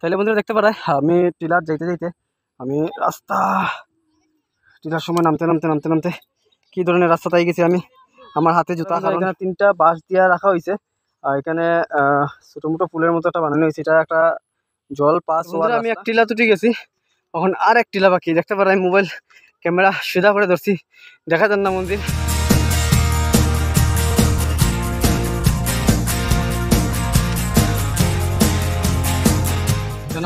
তাহলে বন্ধুরা দেখতে পারে আমি টিলার যাইতে যাইতে আমি রাস্তা টিলার সময় নামতে নামতে নামতে নামতে কী ধরনের রাস্তা তাই গেছি আমি। আমার হাতে জুতা, কারণ এখানে 3টা বাঁশ দিয়ে রাখা হয়েছে আর এখানে ছোটো মোটো ফুলের মতো একটা বানানো হয়েছে। এটা একটা জল পাস হওয়ার। আমি এক টিলা তুটি গেছি, এখন আর এক টিলা বাকি। দেখতে পারে আমি মোবাইল ক্যামেরা সোজা করে ধরছি, দেখা যান না মন্দির।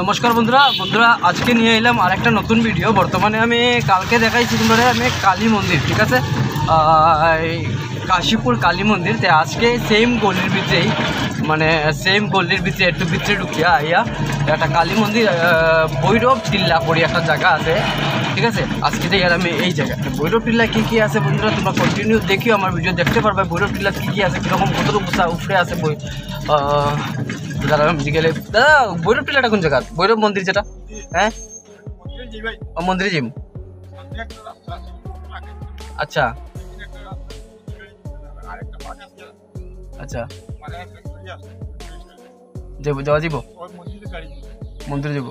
নমস্কার বন্ধুরা আজকে নিয়ে এলাম আর একটা নতুন ভিডিও। বর্তমানে আমি কালকে দেখাইছি তোমরা আমি কালী মন্দির, ঠিক আছে, কাশীপুর কালী মন্দির। তো আজকে সেম গলির ভিতরেই, মানে সেম গলির ভিতরে একটু ভিতরে ঢুকিয়া আইয়া একটা কালী মন্দির ভৈরব টিল্লা পড়ি একটা জায়গা আছে, ঠিক আছে। আজকে যাই আর আমি এই জায়গায় ভৈরব টিল্লা কী আছে বন্ধুরা তোমরা কন্টিনিউ দেখিও, আমার ভিডিও দেখতে পারবে। ভৈরব টিল্লা কী আছে, কীরকম কতটুকু উপরে আছে দাদা গেলে। দাদা ভৈরব টিলাটা কোন জায়গা? ভৈরব মন্দির যেটা, হ্যাঁ মন্দিরে যাইম। আচ্ছা আচ্ছা যাবো, যাওয়া যাব মন্দিরে যাবো।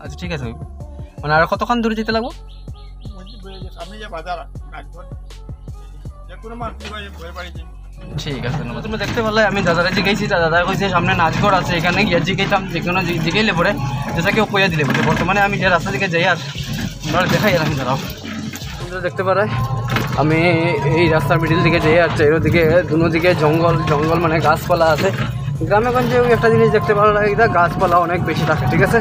আচ্ছা ঠিক আছে, মানে আর কতক্ষণ দূরে যেতে লাগবো? ঠিক আছে, তুমি দেখতে পারলে আমি দাদারা জিগাইছি, দাদা কইছে সামনে নাচঘর আছে, এখানে গিয়ে জিগাইতাম, যে কোনো জিগাইলে পরে যেটা কেউ কইয়া দিলে পরে। বর্তমানে আমি যে রাস্তা দিকে যাই আর তোমরা দেখাই আর আমি দাঁড়াও। তোমরা দেখতে পারে আমি এই রাস্তার মিডিল দিকে যাই আর চারিদিকে দুদিকে জঙ্গল জঙ্গল, মানে গাছপালা আছে। গ্রামে গঞ্জে একটা জিনিস দেখতে ভালো লাগে, এটা গাছপালা অনেক বেশি থাকে, ঠিক আছে।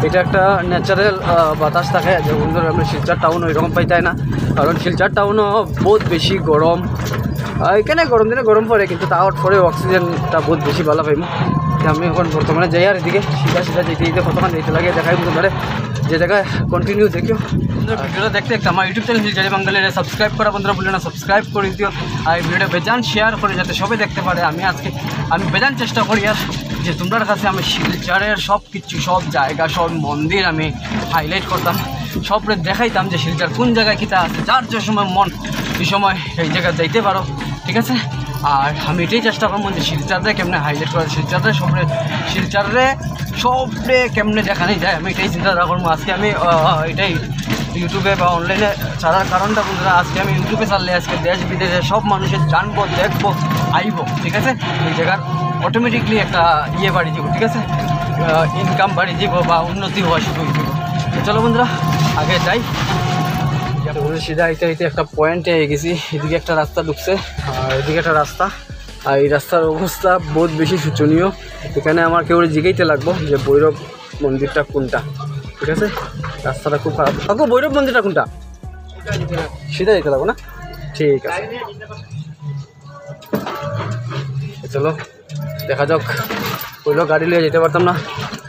এটা একটা ন্যাচারাল বাতাস থাকে, যে বন্ধুরা আমরা শিলচর টাউন ওইরকম পাইতাই না, কারণ শিলচর টাউনও বহুত বেশি গরম। এখানে গরম দিনে গরম পড়ে, কিন্তু তার পরে অক্সিজেনটা বহুত বেশি ভালো পাইম। আমি এখন বর্তমানে যাই আর এদিকে সিধা যেতে যেতে কতক্ষণ যেতে লাগে দেখাই বলতে পারে, যে জায়গায় কন্টিনিউ দেখিও। ভিডিওটা দেখতে দেখতে আমার ইউটিউব চ্যানেল হিলচারি বাঙালির সাবস্ক্রাইব করা বন্ধুরা বললো না, সাবস্ক্রাইব করে দিও। আর এই ভিডিওটা বেজান শেয়ার করে যাতে সবাই দেখতে পারে। আমি বেজান চেষ্টা করি আর যে তোমার কাছে আমি শিলচরের সব কিছু, সব জায়গা, সব মন্দির আমি হাইলাইট করতাম, সবরে দেখাইতাম যে শিলচর কোন জায়গায় কীটা আছে, যার যে সময় মন এই সময় এই জায়গায় যাইতে পারো, ঠিক আছে। আর আমি এটাই চেষ্টা করবো যে শিলচরে কেমনে হাইলাইট করা, শিলচরে সবরে কেমনে দেখানো যায়, আমি এটাই চিন্তা করবো। আজকে আমি এটাই ইউটিউবে বা অনলাইনে ছাড়ার কারণটা বন্ধুরা, আজকে আমি ইউটিউবে ছাড়লে আজকে দেশ বিদেশে সব মানুষের জানবো, দেখবো, আইব, ঠিক আছে। এই জায়গার অটোমেটিকলি একটা বাড়ি যাব, ঠিক আছে, ইনকাম বাড়ি যাব বা উন্নতি হওয়া শুরু হয়ে যাব। চলো বন্ধুরা আগে যাই। সিধা আইতে একটা পয়েন্টে গেছি, এদিকে একটা রাস্তা ঢুকছে আর এদিকে একটা রাস্তা, আর এই রাস্তার অবস্থা বহুত বেশি শোচনীয়। এখানে আমার কেউ জিগাইতে লাগবো যে ভৈরব মন্দিরটা কোনটা, ঠিক আছে। রাস্তাটা খুব খারাপ। কাকু ভৈরব মন্দিরটা কোনটা? সিধা যেতে লাগবো না? ঠিক আছে, চলো দেখা যাক। পইলো গাড়ি লিয়ে যেতে পারতাম না,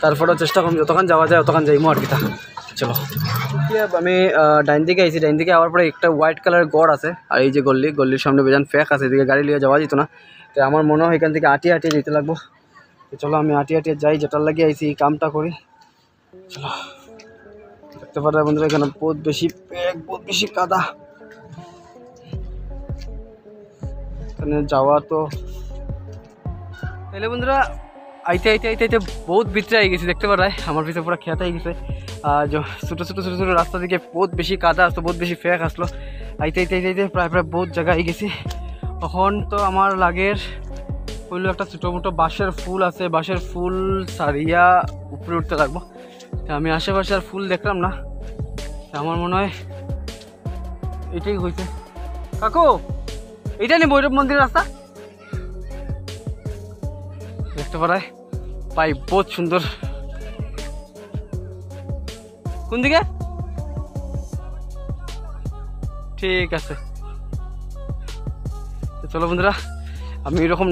তারপরেও চেষ্টা করুন যতক্ষণ যাওয়া যায় অতক্ষণ যাইমো আর কিটা। চলো আমি ডাইন দিকে আইছি, ডাইন দিকে আওয়ার পরে একটা হোয়াইট কালারের গড় আছে, আর এই যে গল্লির সামনে বেজান ফ্যাক আছে, এদিকে গাড়ি লিয়ে যাওয়া যেত না। তো আমার মনে হয় এখান থেকে আটিয়ে যেতে লাগবো। তো চলো আমি আটিয়ে যাই, যেটার লাগিয়ে আইছি এই কামটা করি। চলো দেখতে পারে বন্ধুরা এখানে বহুত বেশি প্যাক, বহুত বেশি কাদা, এখানে যাওয়া তো। তাহলে বন্ধুরা আইতে বহুত ভিতরে আই গেছি, দেখতে পারায় আমার পিছনে পুরো খেতে আই গেছে। আর ছোটো রাস্তা দিকে বহুত বেশি কাদা আসতো, বহুত বেশি ফ্যাক আসলো। আইতে প্রায় বহুত জায়গায় আই গেছি। তখন তো আমার লাগের হইলো একটা ছোটো মোটো বাঁশের ফুল আছে, বাঁশের ফুল সারিয়া উপরে উঠতে লাগবো। আমি আশেপাশে আর ফুল দেখলাম না, আমার মনে হয় এটাই হয়েছে। কাকু এইটা নেই ভৈরব মন্দিরের রাস্তা, দেখতে পারায় পাই বহুত সুন্দর। কোন দিকে? ঠিক আছে, চলো বন্ধুরা আমি এরকম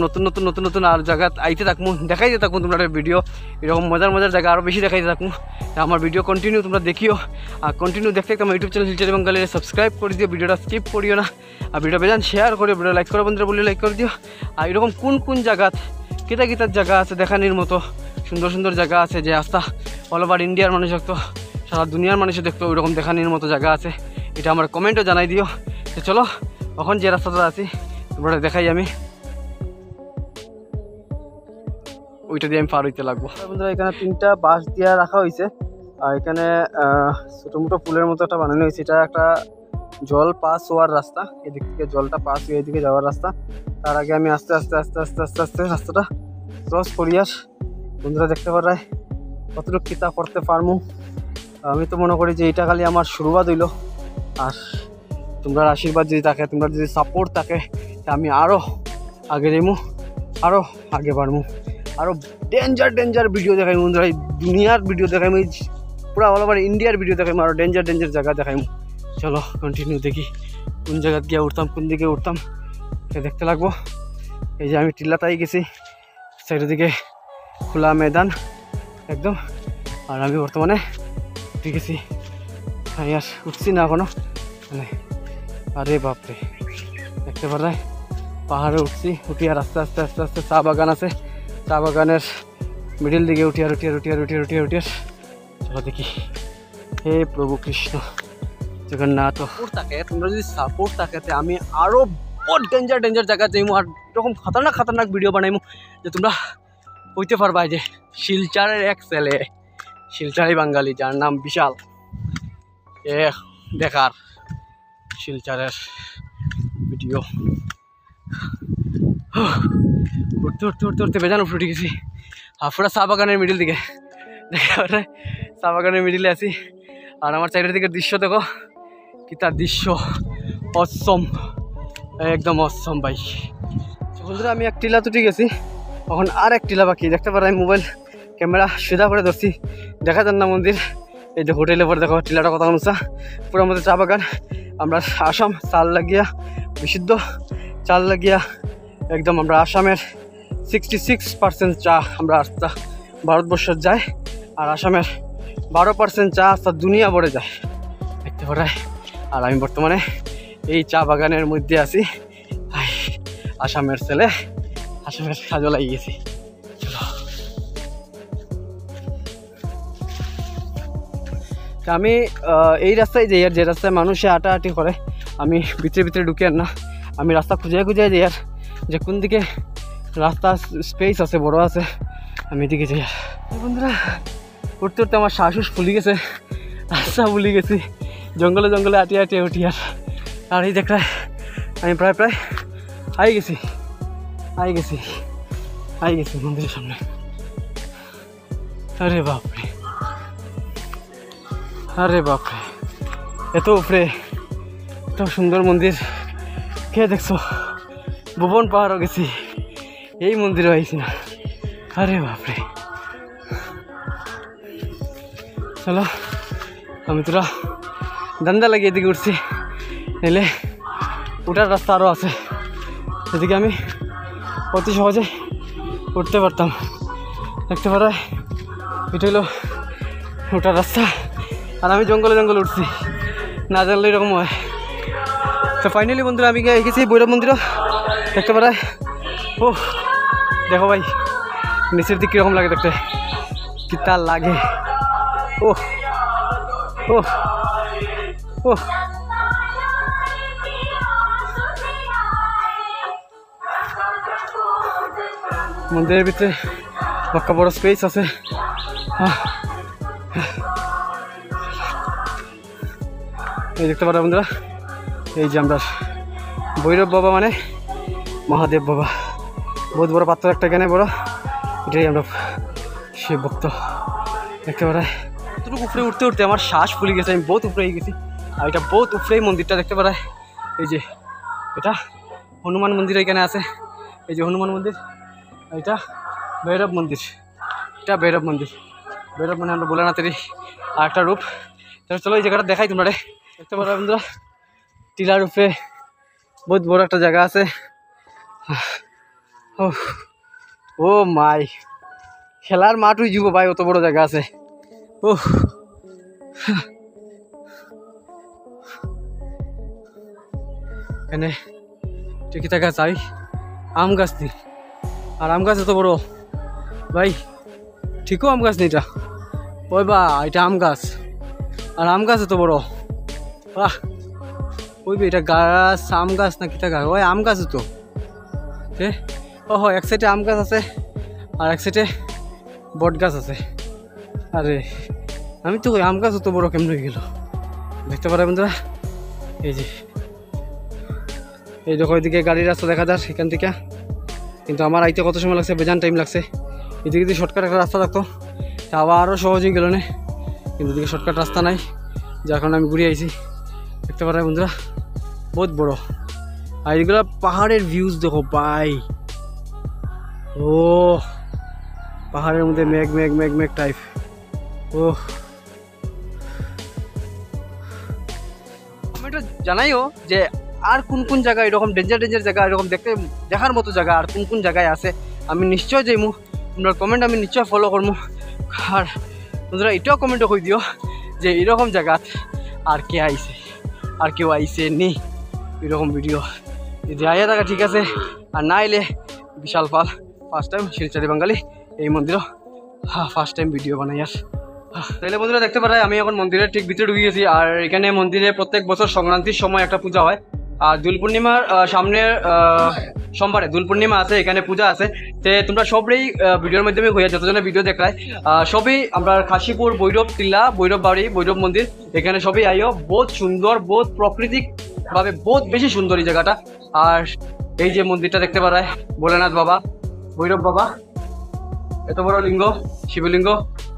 নতুন আর জায়গা আইতে থাকবো, দেখাইতে থাকবো তোমরা ভিডিও, এরকম মজার জায়গা আরও বেশি দেখাইতে থাকবো। আমার ভিডিও কন্টিনিউ তোমরা দেখিও, আর কন্টিনিউ দেখতে আমার ইউটিউব চ্যানেল হিলচারি বাঙালির সাবস্ক্রাইব করে দিও, ভিডিওটা স্কিপ করিও না, আর ভিডিও বেজান শেয়ার করে ভিডিও লাইক করো বন্ধুরা বলে লাইক করে দিও। আর এরকম কোন জায়গাত কিতার জায়গা আছে দেখানির মতো, সুন্দর জায়গা আছে যে আস্থা অল ওভার ইন্ডিয়ার মানুষ দেখতো, সারা দুনিয়ার মানুষ দেখতো, ওইরকম দেখানির মতো জায়গা আছে, এটা আমার কমেন্টও জানাই দিও। তো চলো এখন যে রাস্তাটা আছি তোমরা দেখাই আমি। ওইটা দিয়ে আমি পার হইতে লাগবো। বন্ধুরা এখানে 3টা বাঁশ দিয়ে রাখা হয়েছে, আর এখানে ছোটো মোটো পুলের মতো একটা বানানো হয়েছে। এটা একটা জল পাস হওয়ার রাস্তা, এদিক থেকে জলটা পাস হয়ে এদিকে যাওয়ার রাস্তা। তার আগে আমি আস্তে আস্তে আস্তে আস্তে আস্তে আস্তে রাস্তাটা ক্রস করি। আর বন্ধুরা দেখতে পারায় কতটুকু কিতা করতে পারবো। আমি তো মনে করি যে এটা খালি আমার শুরুবাত হইল, আর তোমরা আশীর্বাদ যদি থাকে, তোমরা যদি সাপোর্ট থাকে, আমি আরও আগে যাইমু, আরও আগে বাড়বো, আরও ডেঞ্জার ভিডিও দেখাইমু। বন্ধুরা এই দুনিয়ার ভিডিও দেখাইমু, পুরা অল ওভার ইন্ডিয়ার ভিডিও দেখাইমু, আরও ডেঞ্জার জায়গা দেখাইমু। চলো কন্টিনিউ দেখি কোন জায়গা গিয়ে উঠতাম, কোন দিকে উঠতাম দেখতে লাগবো। এই যে আমি টিল্লাতাই গেছি, সাইডের দিকে খোলা ময়দান একদম, আর আমি বর্তমানে উঠে গেছি। আমি আর উঠছি না এখনো, মানে আরে বাপরে দেখতে পারায় পাহাড়ে উঠছি। উঠি আর আস্তে আস্তে আস্তে আস্তে চা বাগান আছে, চা বাগানের মিডিল দিকে উঠি আর চলো দেখি। হে প্রভু কৃষ্ণ জগন্নাথ থাকে, তোমরা যদি সাপোর্ট থাকে আমি আরও বহুত ডেঞ্জার জায়গা যাইমু, আর এরকম খতরনাক ভিডিও বানাইমু যে তোমরা হইতে পারবা যে শিলচরের এক ছেলে, শিলচরি বাঙালি যার নাম বিশাল, এ দেখার শিলচরের ভিডিও। উঠতে বেজান উঠে গেছি হাফুরা চা বাগানের মিডিল দিকে। দেখা চা বাগানের মিডিলে আছি, আর আমার সাইডের দিকে দৃশ্য দেখো, কি তার দৃশ্য অসম, একদম অসম ভাই। বন্ধুরা আমি এক টিলা তুটি গেছি, এখন আর এক টিলা বাকি। দেখতে পারো আমি মোবাইল ক্যামেরা সোজা করে ধরছি, দেখা যান না মন্দির। এই যে হোটেলের পরে দেখো টিলাটা কত উঁচা, পুরো মধ্যে চা বাগান। আমরা আসাম চাল লাগিয়া, বিশুদ্ধ চাল লাগিয়া একদম আমরা আসামের 66% চা আমরা আস্তা ভারতবর্ষের যায়, আর আসামের 12% চা আস্তা দুনিয়া ভরে যায় দেখতে পারায়। আর আমি বর্তমানে এই চা বাগানের মধ্যে আছি, আসামের ছেলে, আসামের সাজো লাগিয়েছি। আমি এই রাস্তায় যাই, আর যে রাস্তায় মানুষে হাঁটাহাঁটি করে আমি ভিতরে ঢুকি আর না, আমি রাস্তা খুঁজে যাই, আর যে কোন দিকে রাস্তা স্পেস আছে, বড় আছে, আমি এদিকে যাই। বন্ধুরা উঠতে আমার শ্বাস ফুলি গেছে, রাস্তা ভুলি গেছি, জঙ্গলে হাঁটিয়ে উঠি। আর এই দেখ আমি প্রায় আই গেছি মন্দিরের সামনে। আরে বাপরে এত উপরে, এত সুন্দর মন্দির কে দেখছো? ভুবন পাহাড়ও গেছি, এই মন্দিরও আইছি না। আরে বাপরে চলো, আমি তোরা দান্দা লাগিয়ে এদিকে উঠছি, এলে উঠার রাস্তা আরও আছে, এদিকে আমি অতি সহজে উঠতে পারতাম। দেখতে পারো এটা হলো ওটার রাস্তা, আর আমি জঙ্গলে উঠছি, না জানলে এরকম হয়। তো ফাইনালি বন্ধুরা আমি গেছি ভৈরব মন্দিরও, দেখতে পারো। ও দেখো ভাই নিচের দিক কীরকম লাগে দেখতে, কি তার লাগে। ও ও ও মন্দিরের ভিতরে পাক্কা বড় স্পেস আছে। এই দেখতে পারো বন্ধুরা, এই যে আমরা ভৈরব বাবা মানে মহাদেব বাবা, বহুত বড় পাত্র একটা এখানে বড়, এটাই আমরা শিব ভক্ত। দেখতে পারো এতটুকু উপরে উঠতে আমার শ্বাস ফুলে গেছে, আমি বহুত উপরে গেছি। আর এটা বহুত উপরেই মন্দিরটা দেখতে পারো। এই যে এটা হনুমান মন্দির এখানে আছে, এই যে হনুমান মন্দির, এটা ভৈরব মন্দির, এটা ভৈরব মন্দির। ভৈরব মানে আমরা ভোলানাথেরই আর একটা রূপ। চলো এই জায়গাটা দেখাই তোমরা, দেখতে পারো বন্ধুরা টিলার উপরে বহুত বড় একটা জায়গা আছে। ও মাই, খেলার মাঠ হয়ে যাব ভাই, অত বড় জায়গা আছে। ও এখানে টিকিটা গাছ, আই আম গাছ নি, আর আম গাছ এত বড় ভাই, ঠিকও আম গাছ নি এটা, ওই বা এটা আম গাছ, আর আম গাছ এত বড়, বাহ ওই এটা গাছ আম গাছ না কিটা গাছ, ওই আম গাছ তো। ও এক সাইডে আম গাছ আছে, আর এক সাইডে বট গাছ আছে। আরে আমি তো আম গাছ অত বড় কেমন হয়ে গেল দেখতে পারে বন্ধুরা। এই যে এই দেখো ওইদিকে গাড়ির রাস্তা দেখা যায় সেখান থেকে, কিন্তু আমার আইতে কত সময় লাগছে, বেজান টাইম লাগছে। এদিকে যদি শর্টকাট একটা রাস্তা থাকতো তা আরও সহজ হয়ে গেল না, কিন্তু এদিকে শর্টকাট রাস্তা নাই, যার কারণে আমি ঘুরে আইছি। দেখতে পারে বন্ধুরা বহুত বড়। আর এগুলো পাহাড়ের ভিউজ দেখো ভাই, ও পাহাড়ের মধ্যে মেঘ মেঘ মেঘ মেঘ টাইপ। ও কমেন্টে জানাইও যে আর কোন কোন জায়গায় এরকম ডেঞ্জার ডেঞ্জার জায়গা এরকম দেখার মতো জায়গা আর কোন কোন জায়গায় আছে। আমি নিশ্চয় যাইমু, আপনার কমেন্ট আমি নিশ্চয় ফলো করবো। আর বন্ধুরা এটাও কমেন্টে কই দিও যে এরকম জায়গা আর কে আইছে, আর কেউ আইছে নি এরকম ভিডিও। যদি আইয়া থাকা ঠিক আছে, আর না এলে বিশাল পাল। ফার্স্ট টাইম শিলচরি বাঙালি এই মন্দিরও ফার্স্ট টাইম ভিডিও বানাই। আর তাহলে বন্ধুরা দেখতে পারে আমি এখন মন্দিরের ঠিক ভিতরে ঢুকে গেছি। আর এখানে মন্দিরে প্রত্যেক বছর সংক্রান্তির সময় একটা পূজা হয়। আর দোল পূর্ণিমার সামনের সোমবারে দোল পূর্ণিমা আছে, এখানে পূজা আছে। তে তোমরা সবই ভিডিওর মাধ্যমে হইয়া যতজনের ভিডিও দেখায় সবই আমরা খাসিপুর ভৈরব টিলা, ভৈরব বাড়ি, ভৈরব মন্দির এখানে সবই আইও। বহুত সুন্দর, বহুত প্রাকৃতিকভাবে বহুত বেশি সুন্দর এই জায়গাটা। আর এই যে মন্দিরটা দেখতে পারায় ভোলেনাথ বাবা, ভৈরব বাবা, এত বড় লিঙ্গ, শিবলিঙ্গ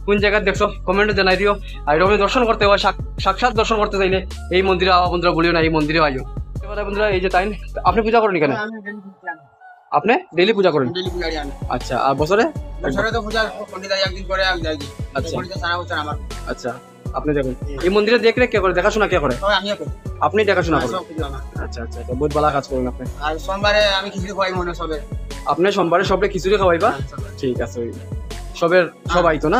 কোন জায়গায় দেখছো কমেন্টে জানাই দিও। আর এরকম দর্শন করতে হয়, সাক্ষাৎ দর্শন করতে চাইলে এই মন্দিরে আওয়া বন্ধুরা বলিও না, এই মন্দিরে আইও। বন্ধুরা এই যে তাই আপনি পূজা করেন এখানে? আপনি ডেইলি পূজা করেন? আচ্ছা। আর বছরে? তো পূজা একদিন করে আচ্ছা আপনি দেখুন এই মন্দিরে দেখলে কে করে, দেখাশোনা কে করে? আপনি দেখাশোনা করেন? আচ্ছা আচ্ছা, বহুত ভালো কাজ করেন আপনি। আর সোমবারে আমি খিচুড়ি খাওয়াই মনে সবে। আপনি সোমবারে সবে খিচুড়ি খাওয়াইবা? ঠিক আছে, সবের সবাই তো না?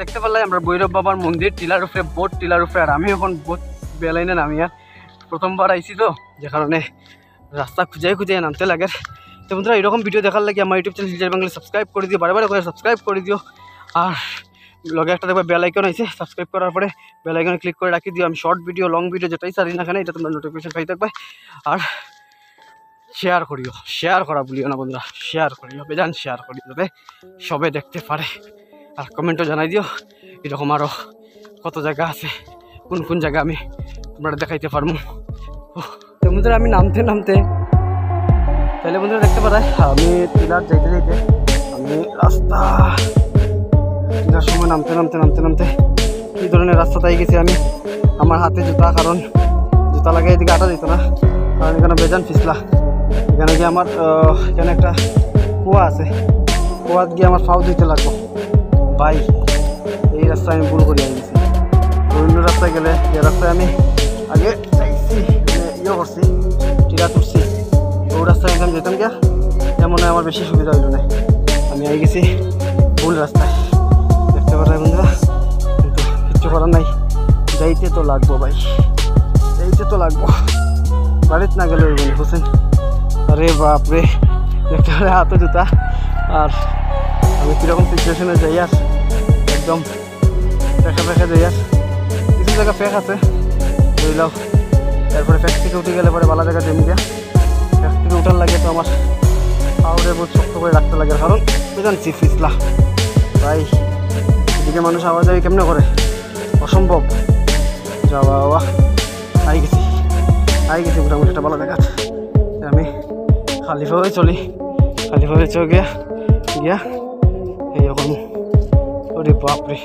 দেখতে পারলে আমরা ভৈরব বাবার মন্দির টিলার উপরে, বোট টিলার উপরে। আর আমি এখন বোট বেলাইনে নামি, আর প্রথমবার আইছি তো যে কারণে রাস্তা খুঁজাই খুঁজাই নামতে লাগে। তো বন্ধুরা এরকম ভিডিও দেখার লাগে আমার ইউটিউব চ্যানেল শিলচর বাঙালি সাবস্ক্রাইব করে দিও, বারে করে সাবস্ক্রাইব করে দিও। আর লগে একটা দেখবে বেল আইকন আছে, সাবস্ক্রাইব করার পরে বেল আইকনে ক্লিক করে রাখি দিও। আমি শর্ট ভিডিও, লং ভিডিও যেটাই ছাড়ি না কেন এটা তোমরা নোটিফিকেশন পাই থাকবে। আর শেয়ার করিও, শেয়ার করা ভুলিও না বন্ধুরা, শেয়ার করিও, বেজান শেয়ার করিও যাতে সবে দেখতে পারে। আর কমেন্টও জানাই দিও এরকম আরও কত জায়গা আছে, কোন কোন জায়গা আমি তোমরা দেখাইতে পারবো। তো বন্ধুরা আমি নামতে নামতে তাহলে বন্ধুরা দেখতে পারায় আমি টিলার যাইতে যাইতে আমি রাস্তা টিলার সময় নামতে নামতে নামতে নামতে কী ধরনের রাস্তাটাই গেছি আমি। আমার হাতে জুতা, কারণ জুতা লাগে এদিকে আটা দিত না, কারণ এখানে বেজান ফিসলা। এখানে গিয়ে আমার এখানে একটা কুয়া আছে, কুয়াত গিয়ে আমার ফাউ দিতে লাগবো ভাই। এই রাস্তায় আমি ভুল করে গেছি, অন্য রাস্তায় গেলে যে রাস্তায় আমি আগে চাইছি করছি টিলা তুলছি ওই রাস্তায় একদম যেতাম গিয়া, তেমন আমার বেশি সুবিধা হইল না। আমি আই গেছি ভুল রাস্তায়, দেখতে পারাই বন্ধুরা। কিন্তু কিচ্ছু করার নাই, যাইতে তো লাগবো ভাই, যাইতে তো লাগবো, বাড়িতে না গেলে ওই বন্ধু হোসেন। আরে বাপরে দেখতে পারে হাতে জুতা। আর আমি কীরকম সিচুয়েশনে যাই, আর একদম ফেঁকা ফেঁকা যাই। আর কিছু জায়গা ফেক আছে বুঝলাম, এরপরে ফ্যাক্ট থেকে উঠে গেলে পরে ভালো জায়গা জমি গিয়া ফ্যাক্ট থেকে উঠার লাগে তো আমার পাউডে বহুত শক্ত করে রাখতে লাগে, কারণ জানছি ফিসলা ভাই। এদিকে মানুষ আওয়াজ হয় কেমনে করে, অসম্ভব। যাওয়া বাবা আই গেছি মোটামুটি একটা ভালো জায়গা। আমি খালিভাবে চলি, খালিভাবে চলে গিয়া এইরকম। ওরে বাপরে